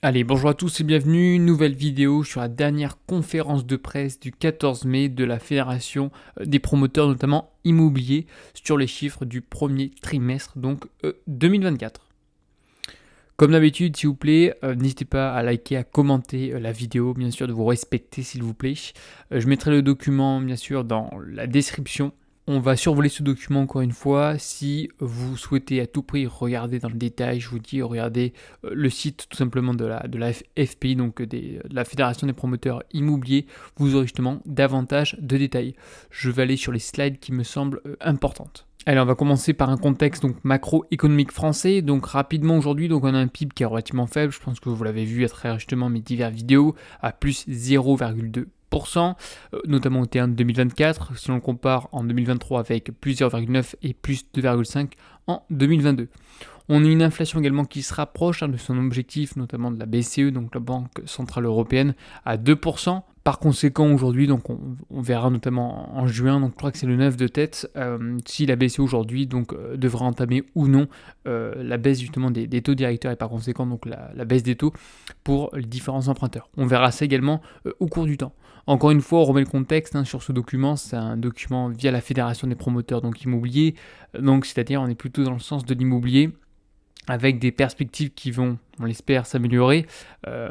Allez, bonjour à tous et bienvenue, nouvelle vidéo sur la dernière conférence de presse du 14 mai de la Fédération des promoteurs, notamment immobiliers, sur les chiffres du premier trimestre, donc 2024. Comme d'habitude, s'il vous plaît, n'hésitez pas à liker, à commenter la vidéo, bien sûr, de vous respecter, s'il vous plaît. Je mettrai le document, bien sûr, dans la description. On va survoler ce document encore une fois. Si vous souhaitez à tout prix regarder dans le détail, je vous dis regardez le site tout simplement de la FPI, donc de la Fédération des promoteurs immobiliers. Vous aurez justement davantage de détails. Je vais aller sur les slides qui me semblent importantes. Allez, on va commencer par un contexte donc macroéconomique français. Donc rapidement aujourd'hui, donc on a un PIB qui est relativement faible. Je pense que vous l'avez vu à travers justement mes diverses vidéos, à plus 0,2%, notamment au T1 de 2024, si on le compare en 2023 avec plus 0,9 et plus 2,5 en 2022. On a une inflation également qui se rapproche de son objectif, notamment de la BCE, donc la Banque Centrale Européenne, à 2%. Par conséquent, aujourd'hui, donc on verra notamment en juin, donc je crois que c'est le 9 de tête, si la BCE aujourd'hui devra entamer ou non la baisse justement des taux directeurs et par conséquent donc la baisse des taux pour les différents emprunteurs. On verra ça également au cours du temps. Encore une fois, on remet le contexte sur ce document. C'est un document via la Fédération des promoteurs donc immobiliers, donc c'est-à-dire on est plutôt dans le sens de l'immobilier, avec des perspectives qui vont, on l'espère, s'améliorer.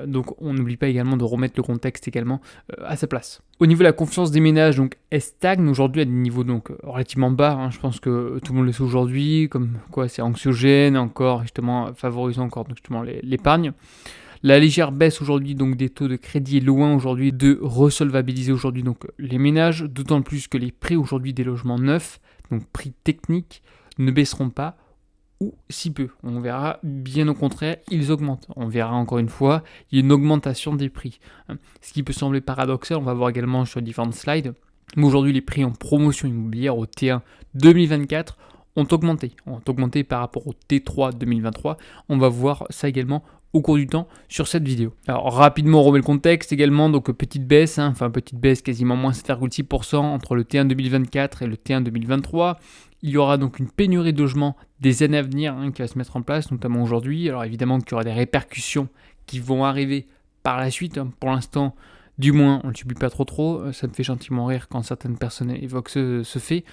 Donc on n'oublie pas également de remettre le contexte également à sa place. Au niveau de la confiance des ménages, donc elle stagne aujourd'hui à des niveaux donc relativement bas. Je pense que tout le monde le sait aujourd'hui, comme quoi c'est anxiogène, encore justement favorisant encore donc, justement l'épargne. La légère baisse aujourd'hui donc des taux de crédit est loin aujourd'hui de resolvabiliser aujourd'hui donc les ménages, d'autant plus que les prix aujourd'hui des logements neufs, donc prix techniques, ne baisseront pas ou si peu. On verra bien au contraire, ils augmentent. On verra encore une fois, il y a une augmentation des prix. Ce qui peut sembler paradoxal, on va voir également sur différentes slides, mais aujourd'hui les prix en promotion immobilière au T1 2024 ont augmenté par rapport au T3 2023. On va voir ça également au cours du temps sur cette vidéo. Alors rapidement on remet le contexte également, donc petite baisse, petite baisse quasiment moins 7,6% entre le T1 2024 et le T1 2023. Il y aura donc une pénurie de logements des années à venir qui va se mettre en place, notamment aujourd'hui. Alors évidemment qu'il y aura des répercussions qui vont arriver par la suite. Pour l'instant, du moins, on ne subit pas trop. Ça me fait gentiment rire quand certaines personnes évoquent ce fait,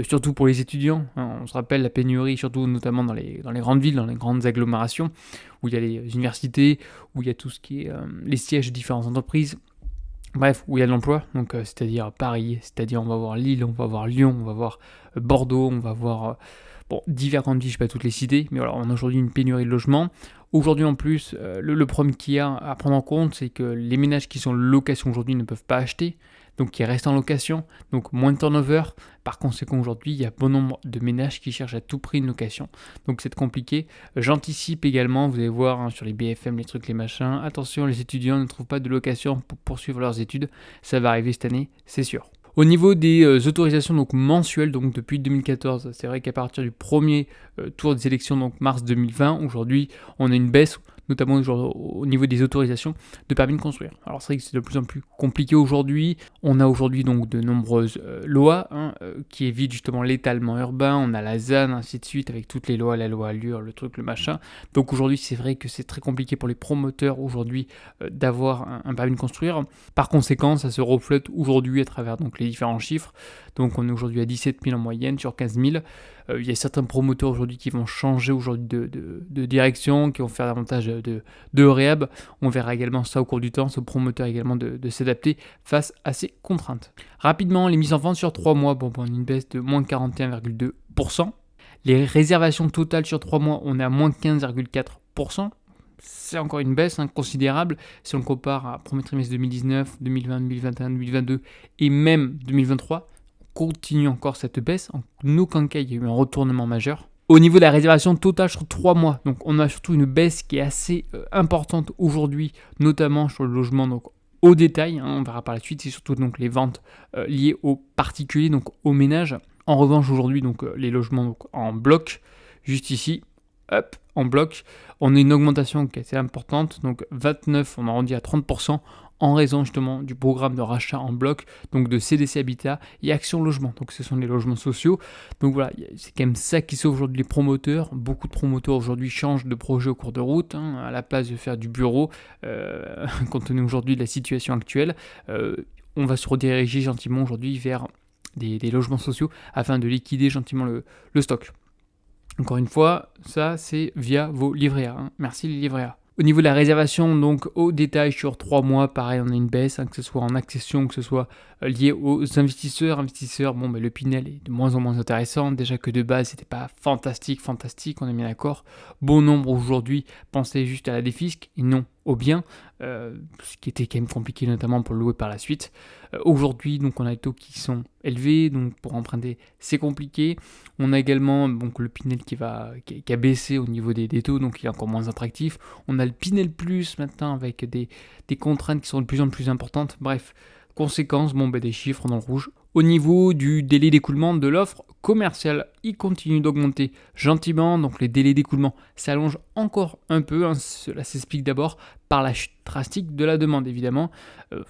surtout pour les étudiants. On se rappelle la pénurie, surtout notamment dans les grandes villes, dans les grandes agglomérations, où il y a les universités, où il y a tout ce qui est les sièges de différentes entreprises. Bref, où il y a de l'emploi, donc c'est-à-dire Paris, c'est-à-dire on va voir Lille, on va voir Lyon, on va voir Bordeaux, on va voir divers grandes villes, je ne vais pas toutes les citer, mais voilà, on a aujourd'hui une pénurie de logements. Aujourd'hui en plus, le problème qu'il y a à prendre en compte, c'est que les ménages qui sont en location aujourd'hui ne peuvent pas acheter, donc qui restent en location, donc moins de turnover. Par conséquent, aujourd'hui, il y a bon nombre de ménages qui cherchent à tout prix une location, donc c'est compliqué. J'anticipe également, vous allez voir sur les BFM, les trucs, les machins, attention, les étudiants ne trouvent pas de location pour poursuivre leurs études, ça va arriver cette année, c'est sûr. Au niveau des autorisations donc mensuelles, donc depuis 2014, c'est vrai qu'à partir du premier tour des élections, donc mars 2020, aujourd'hui, on a une baisse, notamment au niveau des autorisations de permis de construire. Alors c'est vrai que c'est de plus en plus compliqué aujourd'hui. On a aujourd'hui donc de nombreuses lois qui évitent justement l'étalement urbain. On a la ZAN, ainsi de suite, avec toutes les lois, la loi Allure, le truc, le machin. Donc aujourd'hui, c'est vrai que c'est très compliqué pour les promoteurs aujourd'hui d'avoir un permis de construire. Par conséquent, ça se reflète aujourd'hui à travers donc les différents chiffres. Donc on est aujourd'hui à 17 000 en moyenne sur 15 000. Il y a certains promoteurs aujourd'hui qui vont changer aujourd'hui de direction, qui vont faire davantage de réhab. On verra également ça au cours du temps, ce promoteur également de s'adapter face à ces contraintes. Rapidement, les mises en vente sur 3 mois, on a une baisse de moins 41,2%. Les réservations totales sur 3 mois, on est à moins 15,4%. C'est encore une baisse considérable si on compare à premier trimestre 2019, 2020, 2021, 2022 et même 2023. Continue encore cette baisse. En aucun cas, il y a eu un retournement majeur. Au niveau de la réservation totale sur 3 mois, donc on a surtout une baisse qui est assez importante aujourd'hui, notamment sur le logement donc au détail. On verra par la suite, c'est surtout donc les ventes liées aux particuliers, donc aux ménages. En revanche, aujourd'hui, donc les logements donc, en bloc, juste ici, en bloc, on a une augmentation qui est assez importante, donc 29, on arrondit à 30% en raison justement du programme de rachat en bloc, donc de CDC Habitat et Action Logement. Donc ce sont les logements sociaux. Donc voilà, c'est quand même ça qui sauve aujourd'hui les promoteurs. Beaucoup de promoteurs aujourd'hui changent de projet au cours de route, à la place de faire du bureau, compte tenu aujourd'hui de la situation actuelle. On va se rediriger gentiment aujourd'hui vers des logements sociaux afin de liquider gentiment le stock. Encore une fois, ça c'est via vos livrets A. Merci les livrets A. Au niveau de la réservation, donc au détail sur 3 mois, pareil, on a une baisse, que ce soit en accession, que ce soit lié aux investisseurs. Le Pinel est de moins en moins intéressant. Déjà que de base, c'était pas fantastique, on est bien d'accord. Bon nombre aujourd'hui pensaient juste à la défisque et non au bien, ce qui était quand même compliqué, notamment pour le louer par la suite. Aujourd'hui, donc, on a les taux qui sont élevés, donc pour emprunter, c'est compliqué. On a également donc, le Pinel qui a baissé au niveau des taux, donc il est encore moins attractif. On a le Pinel Plus maintenant avec des contraintes qui sont de plus en plus importantes. Bref, conséquence, des chiffres dans le rouge. Au niveau du délai d'écoulement de l'offre commerciale, il continue d'augmenter gentiment, donc les délais d'écoulement s'allongent encore un peu. Cela s'explique d'abord par la chute drastique de la demande, évidemment,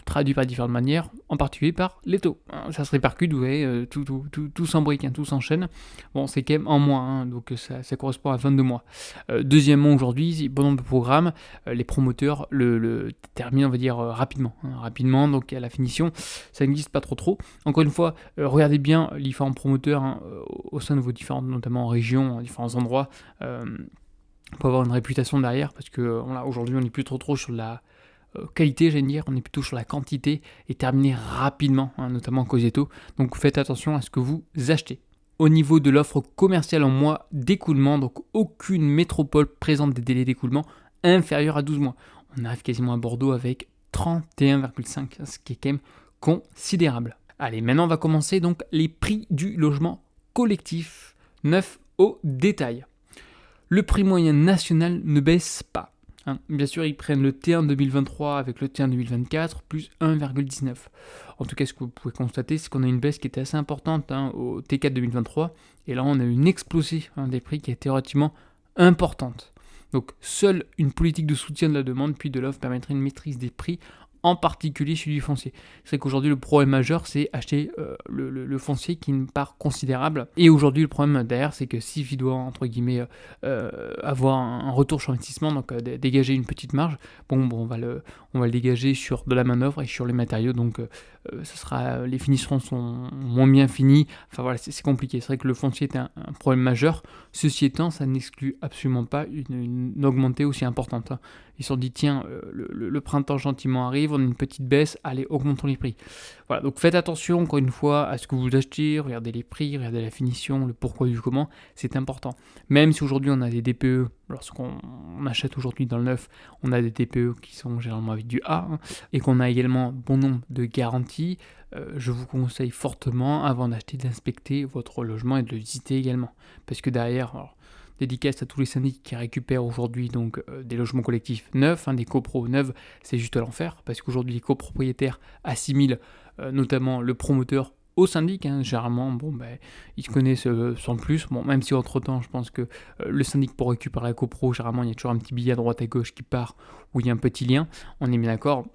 traduit par différentes manières, en particulier par les taux. Ça se répercute, vous voyez, tout s'embrique, tout s'enchaîne. Bon, c'est quand même en mois, donc ça correspond à 22 mois. Deuxièmement, aujourd'hui, bon nombre de programmes, les promoteurs le terminent, on va dire, rapidement, donc à la finition, ça n'existe pas trop. Encore une fois, regardez bien les différents promoteurs au sein de vos différentes, notamment régions, différents endroits, pour avoir une réputation derrière, parce que aujourd'hui on n'est plus trop sur la qualité, on est plutôt sur la quantité et terminer rapidement, notamment à cause des taux. Donc faites attention à ce que vous achetez. Au niveau de l'offre commerciale en mois d'écoulement, donc aucune métropole présente des délais d'écoulement inférieurs à 12 mois. On arrive quasiment à Bordeaux avec 31,5, ce qui est quand même considérable. Allez, maintenant on va commencer donc les prix du logement collectif neuf au détail. Le prix moyen national ne baisse pas. Bien sûr, ils prennent le T1 2023 avec le T1 2024 plus 1,19. En tout cas, ce que vous pouvez constater, c'est qu'on a une baisse qui était assez importante au T4 2023. Et là, on a une explosion des prix qui a été relativement importante. Donc, seule une politique de soutien de la demande puis de l'offre permettrait une maîtrise des prix, en particulier celui du foncier. C'est qu'aujourd'hui, le problème majeur, c'est acheter le foncier qui est une part considérable. Et aujourd'hui, le problème derrière, c'est que si il doit, entre guillemets, avoir un retour sur investissement, donc dégager une petite marge, on va le dégager sur de la manœuvre et sur les matériaux. Donc, les finitions sont moins bien finies. Enfin voilà, c'est compliqué. C'est vrai que le foncier est un problème majeur. Ceci étant, ça n'exclut absolument pas une augmentée aussi importante. Ils se sont dit, tiens, le printemps gentiment arrive, on a une petite baisse, allez, augmentons les prix. Voilà, donc faites attention, encore une fois, à ce que vous achetez, regardez les prix, regardez la finition, le pourquoi du comment, c'est important. Même si aujourd'hui on a des DPE, lorsqu'on achète aujourd'hui dans le neuf, on a des DPE qui sont généralement avec du A, et qu'on a également bon nombre de garanties, je vous conseille fortement, avant d'acheter, d'inspecter votre logement et de le visiter également. Parce que derrière, dédicace à tous les syndics qui récupèrent aujourd'hui donc des logements collectifs neufs, des copros neufs, c'est juste l'enfer, parce qu'aujourd'hui les copropriétaires assimilent notamment le promoteur au syndic, généralement, ils se connaissent sans plus, même si entre-temps, je pense que le syndic pour récupérer la copro, généralement, il y a toujours un petit billet à droite à gauche qui part, où il y a un petit lien, on est bien d'accord.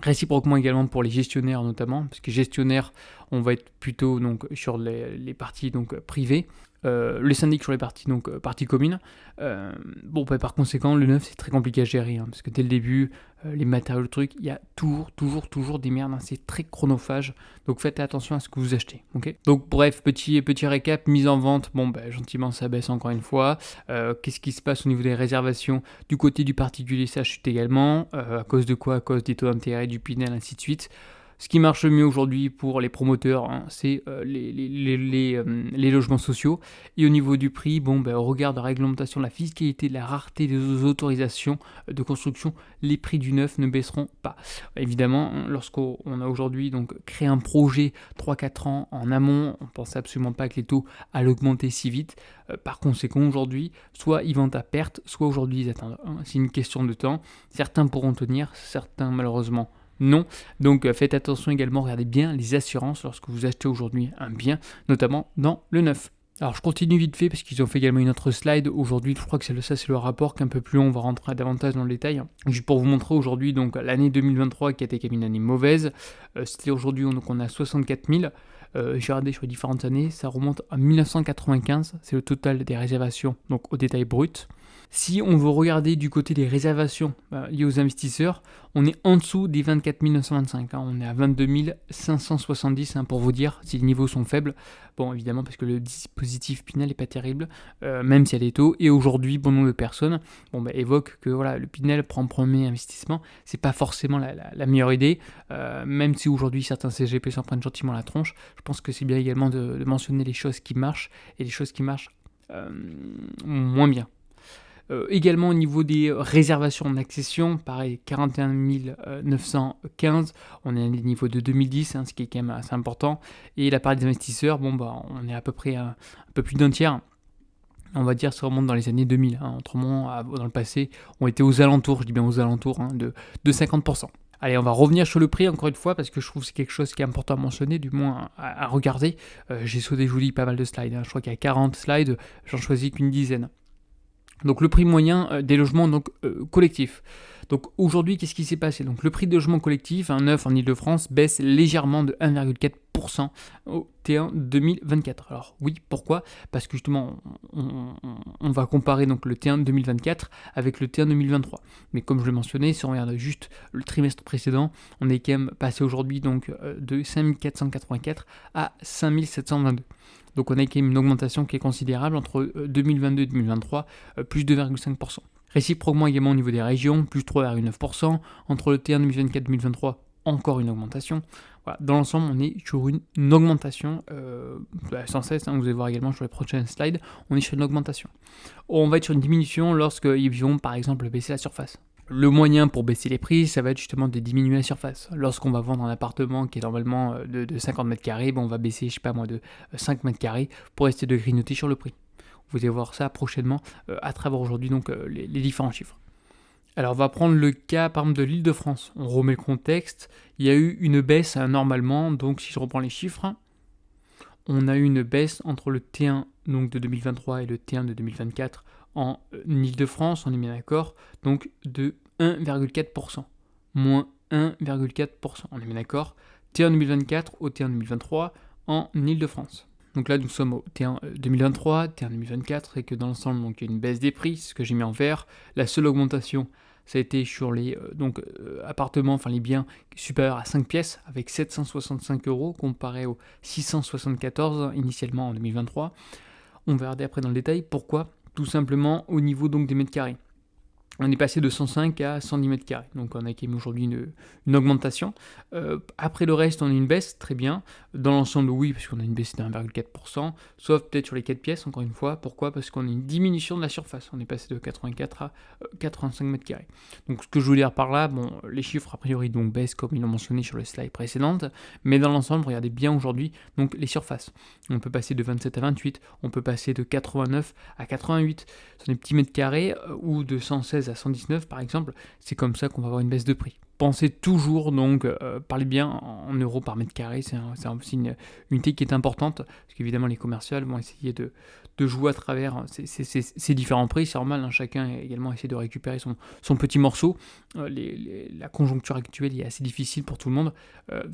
Réciproquement également pour les gestionnaires notamment, parce que gestionnaires, on va être plutôt donc, sur les parties donc, privées, les syndics sur les parties, donc parties communes. Par conséquent, le neuf c'est très compliqué à gérer, parce que dès le début, les matériaux, le truc, il y a toujours des merdes, c'est très chronophage, donc faites attention à ce que vous achetez, ok. Donc bref, petit récap, mise en vente, gentiment ça baisse encore une fois. Qu'est-ce qui se passe au niveau des réservations du côté du particulier, ça chute également, à cause de quoi? À cause des taux d'intérêt, du Pinel, ainsi de suite. Ce qui marche mieux aujourd'hui pour les promoteurs, c'est les logements sociaux. Et au niveau du prix, au regard de la réglementation, de la fiscalité, de la rareté des autorisations de construction, les prix du neuf ne baisseront pas. Évidemment, lorsqu'on a aujourd'hui donc créé un projet 3-4 ans en amont, on ne pense absolument pas que les taux allaient augmenter si vite. Par conséquent, aujourd'hui, soit ils vendent à perte, soit aujourd'hui ils attendent. C'est une question de temps. Certains pourront tenir, certains malheureusement non. Donc faites attention également, regardez bien les assurances lorsque vous achetez aujourd'hui un bien, notamment dans le neuf. Alors je continue vite fait parce qu'ils ont fait également une autre slide aujourd'hui, je crois que c'est le rapport qu'un peu plus long, on va rentrer davantage dans le détail. Juste pour vous montrer aujourd'hui donc l'année 2023 qui a été quand même une année mauvaise, c'était aujourd'hui donc on a 64 000. J'ai regardé sur les différentes années, ça remonte à 1995, c'est le total des réservations donc au détail brut. Si on veut regarder du côté des réservations liées aux investisseurs, on est en dessous des 24 925. On est à 22 570 pour vous dire si les niveaux sont faibles. Bon, évidemment, parce que le dispositif Pinel n'est pas terrible, même s'il y a des taux. Et aujourd'hui, bon nombre de personnes évoquent que voilà, le Pinel prend premier investissement. C'est pas forcément la meilleure idée, même si aujourd'hui certains CGP s'en prennent gentiment la tronche. Je pense que c'est bien également de mentionner les choses qui marchent et les choses qui marchent moins bien. Également au niveau des réservations d'accession, pareil 41 915, on est à des niveaux de 2010, ce qui est quand même assez important. Et la part des investisseurs, on est à peu près un peu plus d'un tiers. On va dire ça remonte dans les années 2000. Autrement, dans le passé, on était aux alentours, je dis bien aux alentours, de 50%. Allez, on va revenir sur le prix encore une fois parce que je trouve que c'est quelque chose qui est important à mentionner, du moins à regarder. J'ai sauté, je vous dis, pas mal de slides. Je crois qu'il y a 40 slides, j'en choisis qu'une dizaine. Donc le prix moyen des logements collectifs. Donc aujourd'hui, qu'est-ce qui s'est passé? Donc le prix de logement collectif, un neuf en Ile-de-France, baisse légèrement de 1,4% au T1 2024. Alors oui, pourquoi? Parce que justement, on va comparer donc le T1 2024 avec le T1 2023. Mais comme je l'ai mentionné, si on regarde juste le trimestre précédent, on est quand même passé aujourd'hui donc de 5484 à 5722. Donc on a quand même une augmentation qui est considérable entre 2022 et 2023, plus 2,5%. Réciproquement également au niveau des régions, plus 3,9%. Entre le T1 2024 et 2023, encore une augmentation. Voilà, dans l'ensemble, on est sur une augmentation sans cesse. Vous allez voir également sur les prochaines slides, on est sur une augmentation. On va être sur une diminution lorsqu'ils vont par exemple baisser la surface. Le moyen pour baisser les prix, ça va être justement de diminuer la surface. Lorsqu'on va vendre un appartement qui est normalement de 50 mètres carrés, on va baisser, de 5 mètres carrés pour essayer de grignoter sur le prix. Vous allez voir ça prochainement à travers aujourd'hui donc les différents chiffres. Alors on va prendre le cas par exemple de l'Île-de-France. On remet le contexte. Il y a eu une baisse normalement, donc si je reprends les chiffres, on a eu une baisse entre le T1 donc, de 2023 et le T1 de 2024 en Île-de-France, on est bien d'accord, donc de 1,4%. Moins 1,4%, on est bien d'accord. T1 2024 au T1 2023 en Île-de-France. Donc là, nous sommes au T1 2023, T1 2024, et que dans l'ensemble, donc, il y a une baisse des prix, ce que j'ai mis en vert. La seule augmentation, ça a été sur les appartements, enfin les biens supérieurs à 5 pièces, avec 765 € comparé aux 674 initialement en 2023. On va regarder après dans le détail pourquoi. Tout simplement au niveau donc des mètres carrés. On est passé de 105 à 110 mètres carrés. Donc on a quand même aujourd'hui une augmentation. Après le reste, on a une baisse, très bien. Dans l'ensemble, oui, parce qu'on a une baisse de 1,4%, sauf peut-être sur les 4 pièces, encore une fois. Pourquoi? Parce qu'on a une diminution de la surface. On est passé de 84 à 85 mètres carrés. Donc ce que je voulais dire par là, les chiffres a priori donc baissent comme ils l'ont mentionné sur le slide précédente, mais dans l'ensemble, regardez bien aujourd'hui donc les surfaces. On peut passer de 27 à 28, on peut passer de 89 à 88. Ce sont des petits mètres carrés ou de 116 à 119 par exemple, c'est comme ça qu'on va avoir une baisse de prix. Pensez toujours donc, parlez bien en euros par mètre carré, c'est aussi une unité qui est importante, parce qu'évidemment les commerciales vont essayer de jouer à travers ces différents prix, c'est normal, chacun a également essayé de récupérer son petit morceau. La conjoncture actuelle est assez difficile pour tout le monde,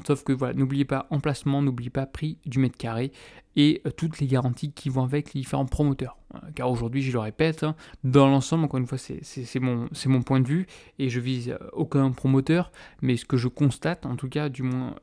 sauf que voilà, n'oubliez pas emplacement, n'oubliez pas prix du mètre carré, et toutes les garanties qui vont avec les différents promoteurs. Car aujourd'hui, je le répète, dans l'ensemble, encore une fois, c'est mon point de vue, et je vise aucun promoteur, mais ce que je constate, en tout cas, du moins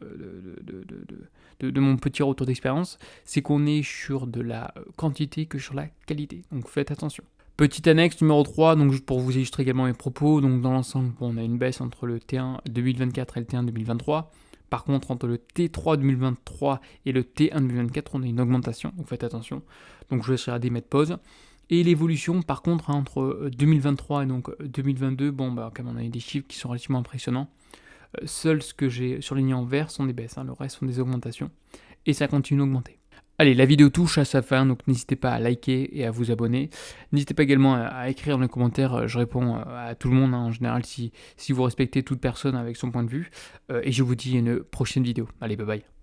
de mon petit retour d'expérience, c'est qu'on est sur de la quantité que sur la qualité. Donc faites attention. Petite annexe numéro 3, donc juste pour vous illustrer également mes propos, donc dans l'ensemble, on a une baisse entre le T1 2024 et le T1 2023. Par contre, entre le T3 2023 et le T1 2024, on a une augmentation, donc faites attention. Donc je vais regarder, mettre pause. Et l'évolution, par contre, entre 2023 et donc 2022, quand même, on a eu des chiffres qui sont relativement impressionnants. Seul ce que j'ai surligné en vert sont des baisses, le reste sont des augmentations. Et ça continue d'augmenter. Allez, la vidéo touche à sa fin, donc n'hésitez pas à liker et à vous abonner. N'hésitez pas également à écrire dans les commentaires, je réponds à tout le monde en général si vous respectez toute personne avec son point de vue. Et je vous dis à une prochaine vidéo. Allez, bye bye.